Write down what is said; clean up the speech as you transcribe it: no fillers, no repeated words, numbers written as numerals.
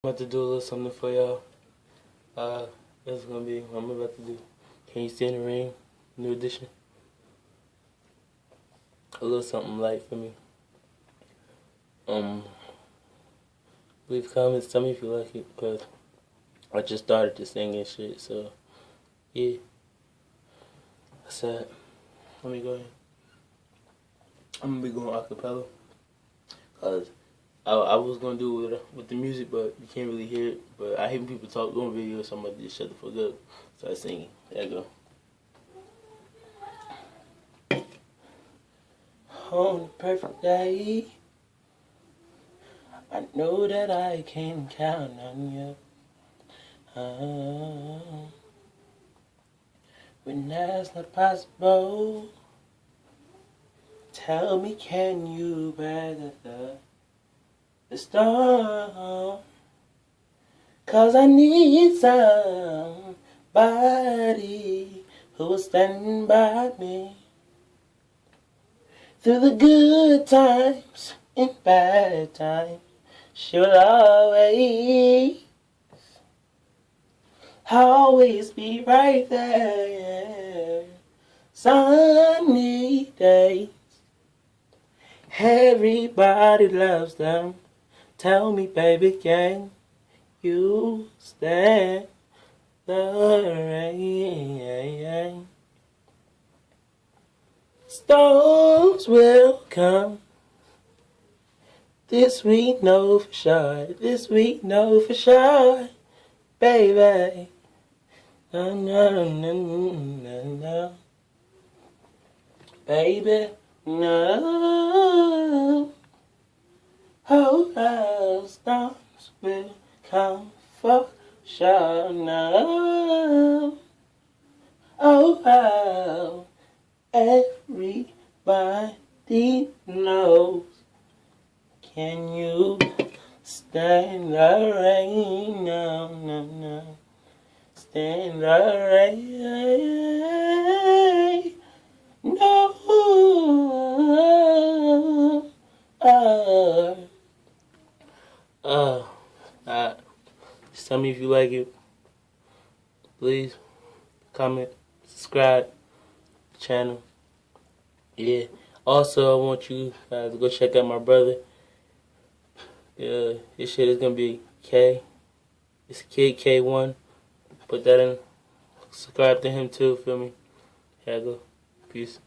I'm about to do a little something for y'all. It's gonna be what I'm about to do. Can You Stand the Rain? New edition. A little something light for me. Leave comments, tell me if you like it, cause I just started to sing and shit. So yeah, that's it. Let me go ahead. I'm gonna be going acapella, cause I was gonna do it with the music, but you can't really hear it. But I hate when people talk doing videos, so I'm about to just shut the fuck up. Start singing. There you go. On a perfect day, I know that I can count on you. When that's not possible, tell me, can you weather the storm? 'Cause I need somebody who will stand by me through the good times and bad times. She will always be right there. Sunny days, everybody loves them. Tell me, baby, can you stand the rain? Storms will come. This we know for sure. This we know for sure, baby. No, no, no, no, no. Baby, no. Oh, storms will come for sure. No. Oh, everybody knows. Can you stand the rain? No, no, no. Stand the rain. No. Uh, just tell me if you like it. Please comment, subscribe to the channel. Yeah. Also, I want you guys to go check out my brother. His shit is gonna be K. It's Kid K1. Put that in. Subscribe to him too. Feel me? Here I go. Peace.